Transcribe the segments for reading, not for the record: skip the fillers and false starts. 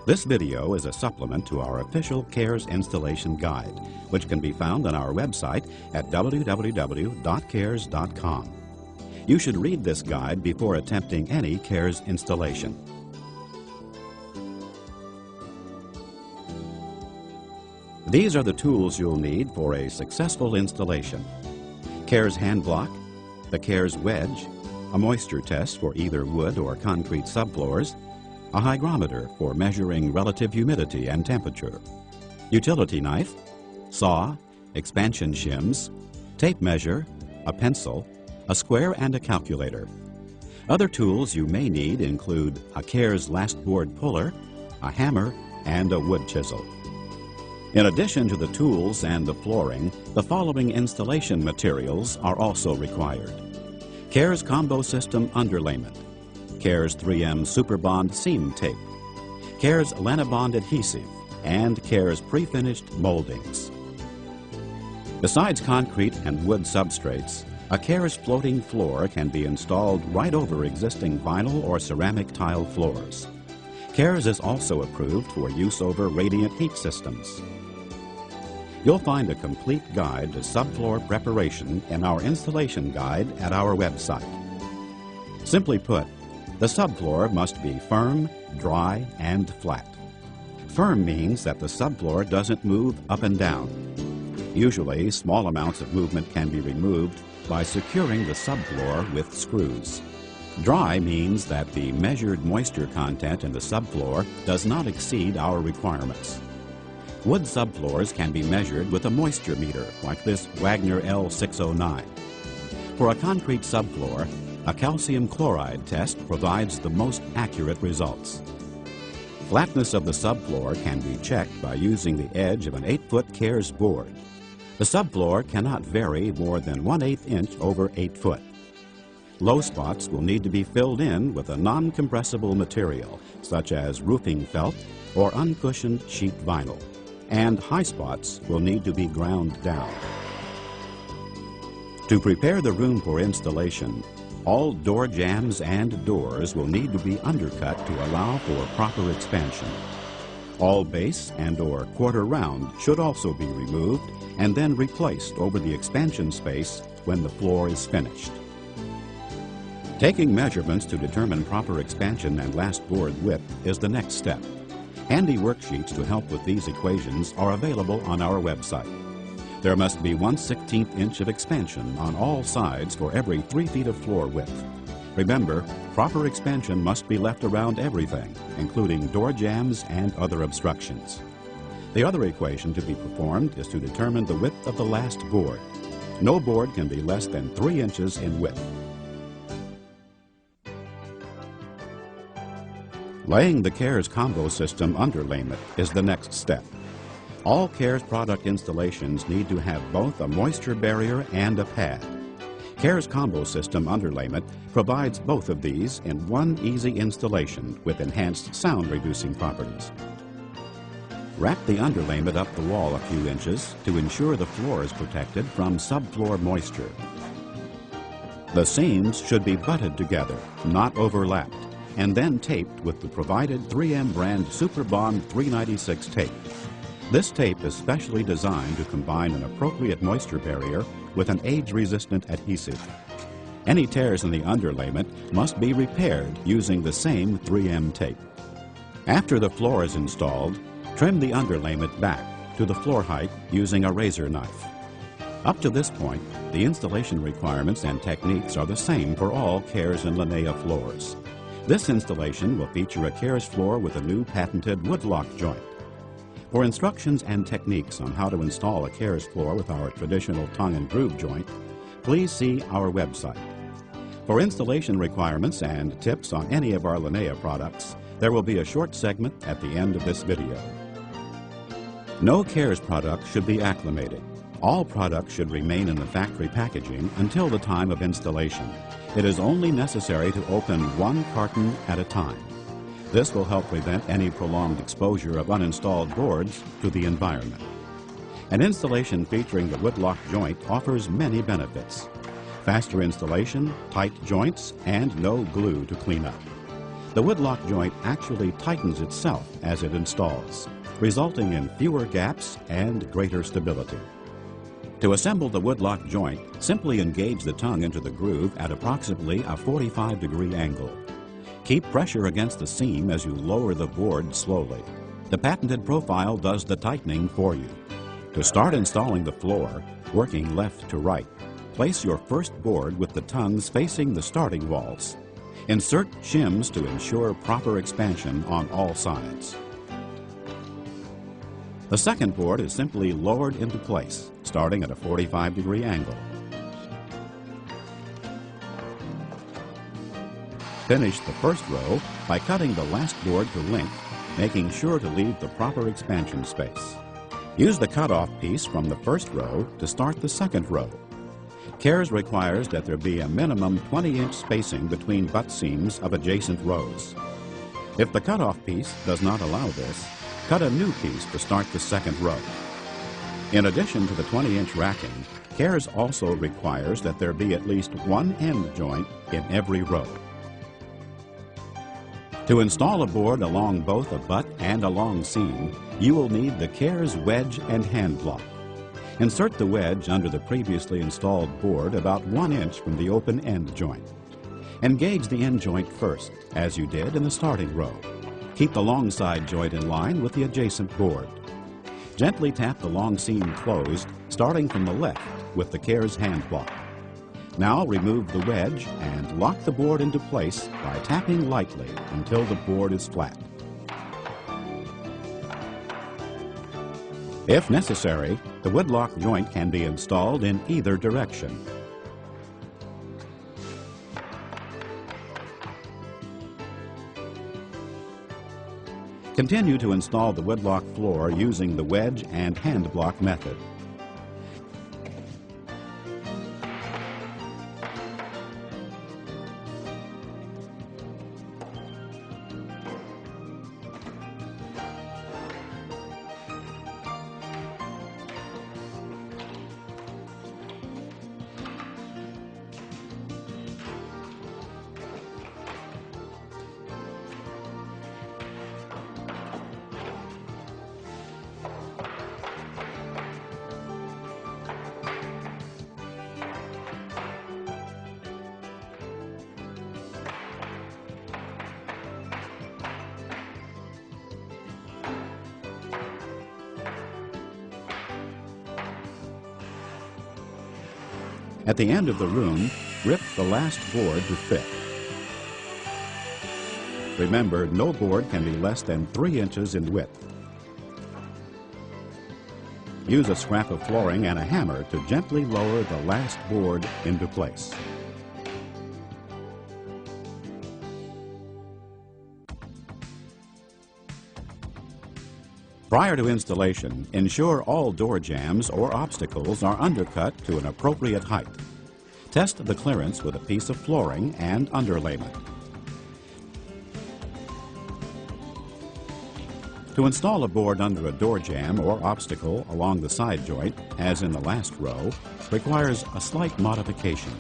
This video is a supplement to our official Kahrs installation guide, which can be found on our website at www.kahrs.com. You should read this guide before attempting any Kahrs installation. These are the tools you'll need for a successful installation: Kahrs hand block, the Kahrs wedge, a moisture test for either wood or concrete subfloors, a hygrometer for measuring relative humidity and temperature, utility knife, saw, expansion shims, tape measure, a pencil, a square, and a calculator. Other tools you may need include a Kahrs last board puller, a hammer, and a wood chisel. In addition to the tools and the flooring, the following installation materials are also required: Kahrs combo system underlayment, Kahrs 3M Superbond seam tape, Kahrs Lanabond adhesive, and Kahrs pre-finished moldings. Besides concrete and wood substrates, a Kahrs floating floor can be installed right over existing vinyl or ceramic tile floors. Kahrs is also approved for use over radiant heat systems. You'll find a complete guide to subfloor preparation in our installation guide at our website. Simply put, the subfloor must be firm, dry, and flat. Firm means that the subfloor doesn't move up and down. Usually, small amounts of movement can be removed by securing the subfloor with screws. Dry means that the measured moisture content in the subfloor does not exceed our requirements. Wood subfloors can be measured with a moisture meter like this Wagner L609. For a concrete subfloor, a calcium chloride test provides the most accurate results. Flatness of the subfloor can be checked by using the edge of an 8-foot Kahrs board. The subfloor cannot vary more than 1/8 inch over 8 foot. Low spots will need to be filled in with a non-compressible material, such as roofing felt or uncushioned sheet vinyl, and high spots will need to be ground down. To prepare the room for installation, all door jambs and doors will need to be undercut to allow for proper expansion. All base and/or quarter round should also be removed and then replaced over the expansion space when the floor is finished. Taking measurements to determine proper expansion and last board width is the next step. Handy worksheets to help with these equations are available on our website. There must be 1/16 inch of expansion on all sides for every 3 feet of floor width. Remember, proper expansion must be left around everything, including door jambs and other obstructions. The other equation to be performed is to determine the width of the last board. No board can be less than 3 inches in width. Laying the Kahrs combo system underlayment is the next step. All Kahrs product installations need to have both a moisture barrier and a pad. Kahrs combo system underlayment provides both of these in one easy installation with enhanced sound reducing properties. Wrap the underlayment up the wall a few inches to ensure the floor is protected from subfloor moisture. The seams should be butted together, not overlapped, and then taped with the provided 3M brand Superbond 396 tape. This tape is specially designed to combine an appropriate moisture barrier with an age-resistant adhesive. Any tears in the underlayment must be repaired using the same 3M tape. After the floor is installed, trim the underlayment back to the floor height using a razor knife. Up to this point, the installation requirements and techniques are the same for all Kahrs and Linea floors. This installation will feature a Kahrs floor with a new patented woodlock joint. For instructions and techniques on how to install a Kahrs floor with our traditional tongue and groove joint, please see our website. For installation requirements and tips on any of our Linea products, there will be a short segment at the end of this video. No Kahrs product should be acclimated. All products should remain in the factory packaging until the time of installation. It is only necessary to open one carton at a time. This will help prevent any prolonged exposure of uninstalled boards to the environment. An installation featuring the woodlock joint offers many benefits: faster installation, tight joints, and no glue to clean up. the woodlock joint actually tightens itself as it installs, resulting in fewer gaps and greater stability. To assemble the woodlock joint, simply engage the tongue into the groove at approximately a 45-degree angle. Keep pressure against the seam as you lower the board slowly. The patented profile does the tightening for you. To start installing the floor, working left to right, place your first board with the tongues facing the starting walls. Insert shims to ensure proper expansion on all sides. The second board is simply lowered into place, starting at a 45-degree angle. Finish the first row by cutting the last board to length, making sure to leave the proper expansion space. Use the cutoff piece from the first row to start the second row. Kahrs requires that there be a minimum 20-inch spacing between butt seams of adjacent rows. If the cutoff piece does not allow this, cut a new piece to start the second row. In addition to the 20-inch racking, Kahrs also requires that there be at least one end joint in every row. To install a board along both a butt and a long seam, you will need the Kahrs wedge and hand block. Insert the wedge under the previously installed board about 1 inch from the open end joint. Engage the end joint first, as you did in the starting row. Keep the long side joint in line with the adjacent board. Gently tap the long seam closed, starting from the left with the Kahrs hand block. Now remove the wedge and lock the board into place by tapping lightly until the board is flat. If necessary, the woodlock joint can be installed in either direction. Continue to install the woodlock floor using the wedge and hand block method. At the end of the room, rip the last board to fit. Remember, no board can be less than 3 inches in width. Use a scrap of flooring and a hammer to gently lower the last board into place. Prior to installation, ensure all door jambs or obstacles are undercut to an appropriate height. Test the clearance with a piece of flooring and underlayment. To install a board under a door jamb or obstacle along the side joint, as in the last row, requires a slight modification.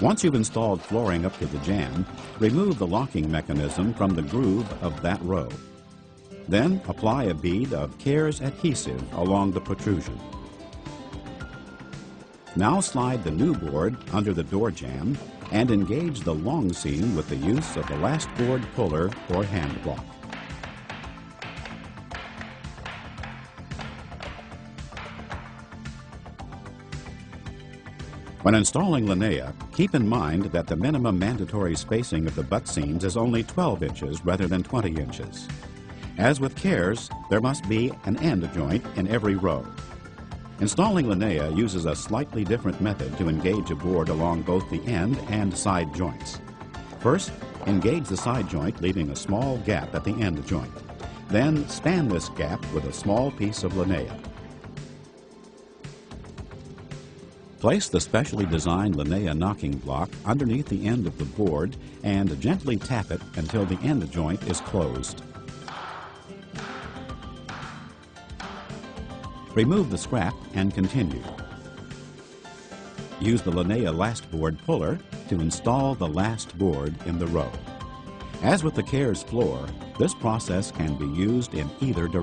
Once you've installed flooring up to the jamb, remove the locking mechanism from the groove of that row. Then apply a bead of Kahrs adhesive along the protrusion. Now slide the new board under the door jamb and engage the long seam with the use of the last board puller or hand block. When installing linea, keep in mind that the minimum mandatory spacing of the butt seams is only 12 inches rather than 20 inches. As with Kahrs, there must be an end joint in every row. Installing linea uses a slightly different method to engage a board along both the end and side joints. First, engage the side joint, leaving a small gap at the end joint. Then span this gap with a small piece of linea. Place the specially designed linea knocking block underneath the end of the board and gently tap it until the end joint is closed. Remove the scrap and continue. Use the linea last board puller to install the last board in the row. As with the Kahrs floor, this process can be used in either direction.